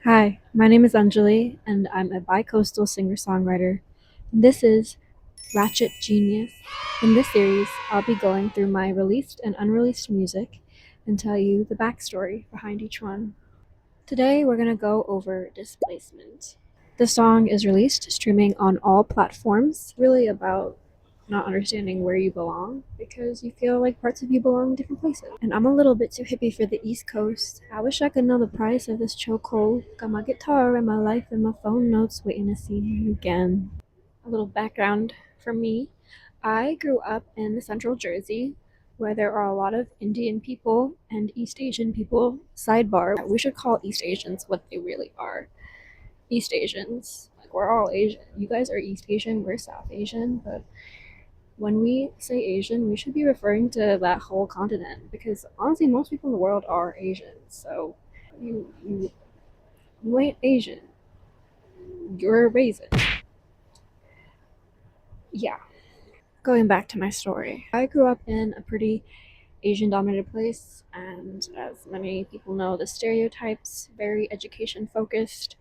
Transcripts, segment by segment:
Hi, my name is Anjali, and I'm a bi-coastal singer-songwriter. This is Ratchet Genius. In this series, I'll be going through my released and unreleased music and tell you the backstory behind each one. Today, we're going to go over Displacement. The song is released streaming on all platforms, really about not understanding where you belong because you feel like parts of you belong in different places. And I'm a little bit too hippie for the East Coast. I wish I could know the price of this chokehold. Got my guitar and my life and my phone notes waiting to see you again. A little background for me. I grew up in central Jersey where there are a lot of Indian people and East Asian people. Sidebar, we should call East Asians what they really are. East Asians. Like, we're all Asian. You guys are East Asian, we're South Asian, but when we say Asian, we should be referring to that whole continent because honestly, most people in the world are Asian. So you ain't Asian. You're a raisin. Yeah. Going back to my story, I grew up in a pretty Asian dominated place, and as many people know, the stereotypes, very education focused.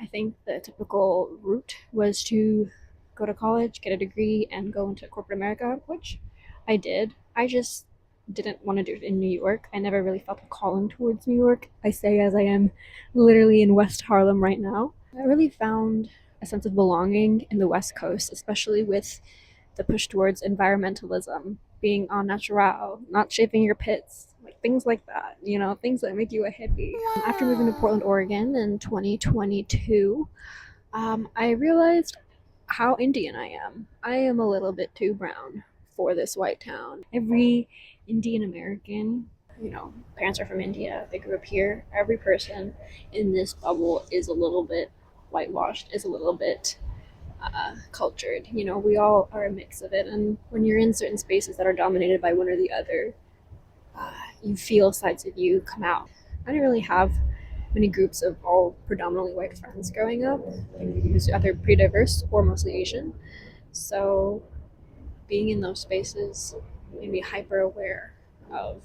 I think the typical route was to go to college, get a degree, and go into corporate America, which I did. I just didn't want to do it in New York. I never really felt a calling towards New York. I say as I am literally in West Harlem right now. I really found a sense of belonging in the West Coast, especially with the push towards environmentalism, being en natural, not shaving your pits, like things like that, things that make you a hippie. After moving to Portland, Oregon in 2022, I realized how Indian I am. I am a little bit too brown for this white town. Every Indian American, parents are from India, they grew up here. Every person in this bubble is a little bit whitewashed, is a little bit cultured. We all are a mix of it. And when you're in certain spaces that are dominated by one or the other, you feel sides of you come out. I didn't really have many groups of all predominantly white friends growing up. It was either pretty diverse or mostly Asian. So being in those spaces made me hyper aware of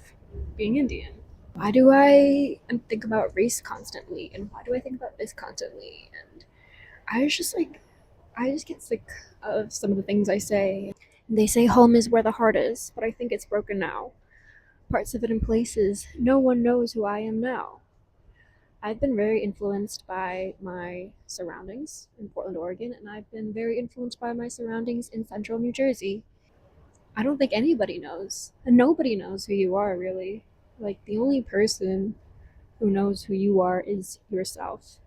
being Indian. Why do I think about race constantly? And why do I think about this constantly? And I was just like, I just get sick of some of the things I say. They say home is where the heart is, but I think it's broken now. Parts of it in places no one knows who I am now. I've been very influenced by my surroundings in Portland, Oregon, and I've been very influenced by my surroundings in central New Jersey. I don't think anybody knows, and nobody knows who you are, really. Like, the only person who knows who you are is yourself.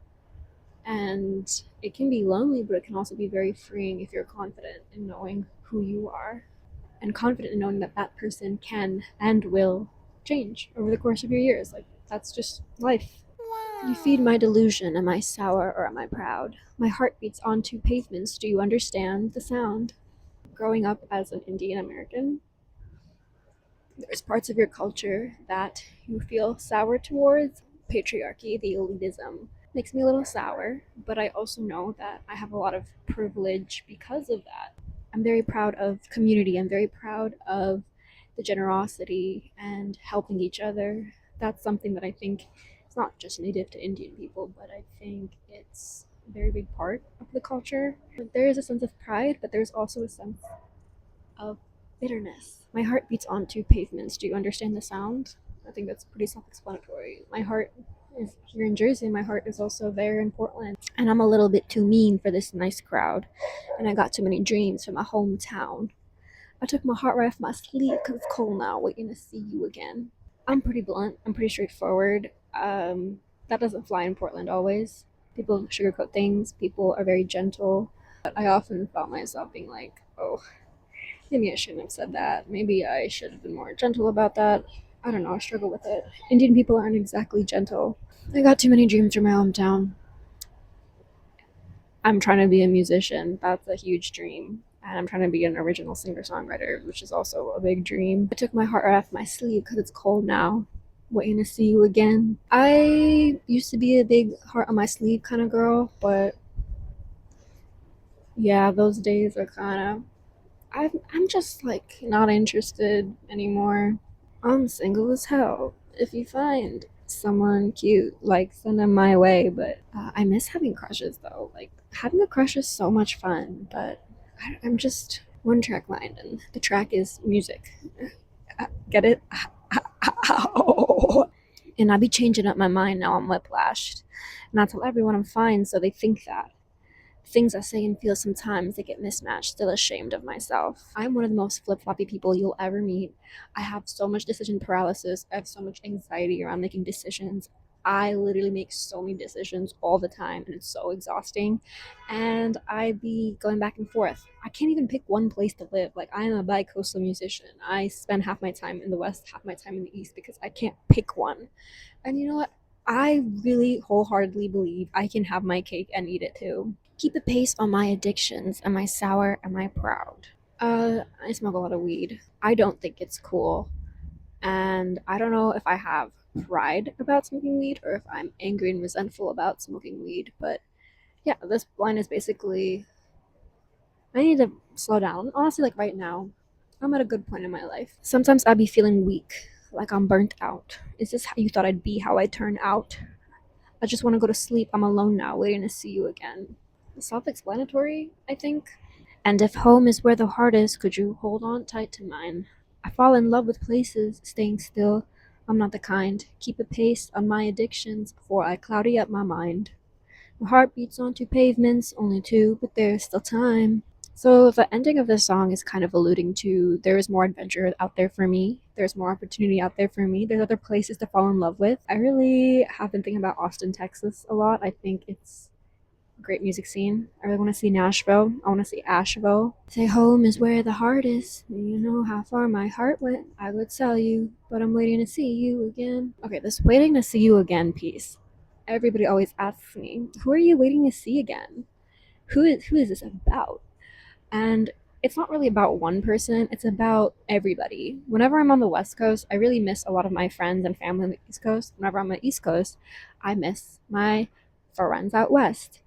And it can be lonely, but it can also be very freeing if you're confident in knowing who you are and confident in knowing that that person can and will change over the course of your years. Like, that's just life. You feed my delusion. Am I sour or am I proud? My heart beats onto pavements. Do you understand the sound? Growing up as an Indian American, there's parts of your culture that you feel sour towards. Patriarchy, the elitism, makes me a little sour, but I also know that I have a lot of privilege because of that. I'm very proud of community. I'm very proud of the generosity and helping each other. That's something that I think is not just native to Indian people, but I think it's a very big part of the culture. There is a sense of pride, but there's also a sense of bitterness. My heart beats onto pavements. Do you understand the sound? I think that's pretty self explanatory. My heart is here in Jersey. My heart is also there in Portland. And I'm a little bit too mean for this nice crowd. And I got too many dreams from my hometown. I took my heart right off my sleeve because it's cold now, waiting to see you again. I'm pretty blunt. I'm pretty straightforward. That doesn't fly in Portland always. People sugarcoat things. People are very gentle. But I often felt myself being like, oh, maybe I shouldn't have said that. Maybe I should have been more gentle about that. I don't know. I struggle with it. Indian people aren't exactly gentle. I got too many dreams from my hometown. I'm trying to be a musician. That's a huge dream. And I'm trying to be an original singer songwriter, which is also a big dream. I took my heart right off my sleeve because it's cold now. Waiting to see you again. I used to be a big heart on my sleeve kind of girl, but yeah, those days are kind of. I'm just like not interested anymore. I'm single as hell. If you find someone cute, like send them my way. But I miss having crushes though. Like having a crush is so much fun, but I'm just one track mind, and the track is music. Get it? And I be changing up my mind now. I'm whiplashed, and I tell everyone I'm fine, so they think that. Things I say and feel sometimes they get mismatched, still ashamed of myself. I'm one of the most flip floppy people you'll ever meet. I have so much decision paralysis. I have so much anxiety around making decisions. I literally make so many decisions all the time and it's so exhausting. And I be going back and forth. I can't even pick one place to live. Like I am a bi-coastal musician. I spend half my time in the west, half my time in the east because I can't pick one. And you know what? I really wholeheartedly believe I can have my cake and eat it too. Keep the pace on my addictions. Am I sour? Am I proud? I smoke a lot of weed. I don't think it's cool. And I don't know if I have pride about smoking weed or if I'm angry and resentful about smoking weed. But yeah, this line is basically I need to slow down. Honestly, like right now, I'm at a good point in my life. Sometimes I be feeling weak, like I'm burnt out. Is this how you thought I'd be, how I turn out? I just want to go to sleep. I'm alone now, waiting to see you again. Self explanatory, I think. And if home is where the heart is, could you hold on tight to mine? I fall in love with places, staying still. I'm not the kind. Keep a pace on my addictions before I cloudy up my mind. My heart beats onto pavements, only two, but there's still time. So the ending of this song is kind of alluding to there is more adventure out there for me. There's more opportunity out there for me. There's other places to fall in love with. I really have been thinking about Austin, Texas a lot. I think it's great music scene. I really want to see Nashville. I want to see Asheville. Say home is where the heart is. You know how far my heart went. I would tell you, but I'm waiting to see you again. Okay, this waiting to see you again piece. Everybody always asks me, who are you waiting to see again? Who is this about? And it's not really about one person, it's about everybody. Whenever I'm on the West Coast, I really miss a lot of my friends and family on the East Coast. Whenever I'm on the East Coast, I miss my friends out West.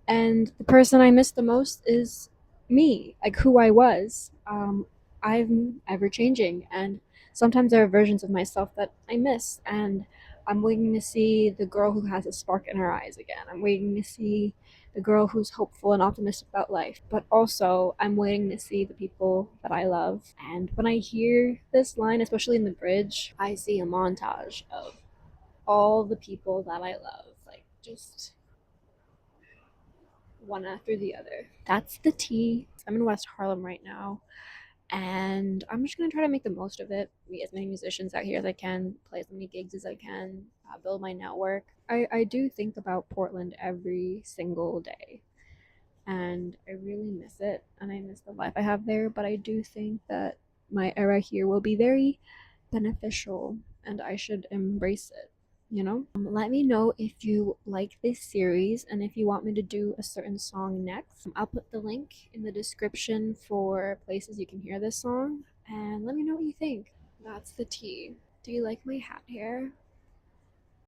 And the person I miss the most is me, like who I was. I'm ever changing, and sometimes there are versions of myself that I miss. And I'm waiting to see the girl who has a spark in her eyes again. I'm waiting to see the girl who's hopeful and optimistic about life. But also, I'm waiting to see the people that I love. And when I hear this line, especially in the bridge, I see a montage of all the people that I love, like just one after the other. That's the tea. I'm in West Harlem right now, and I'm just gonna try to make the most of it. Meet as many musicians out here as I can, play as many gigs as I can, build my network. I do think about Portland every single day, and I really miss it, and I miss the life I have there. But I do think that my era here will be very beneficial, and I should embrace it. Let me know if you like this series and if you want me to do a certain song next. I'll put the link in the description for places you can hear this song, and let me know what you think. That's the tea. Do you like my hat hair?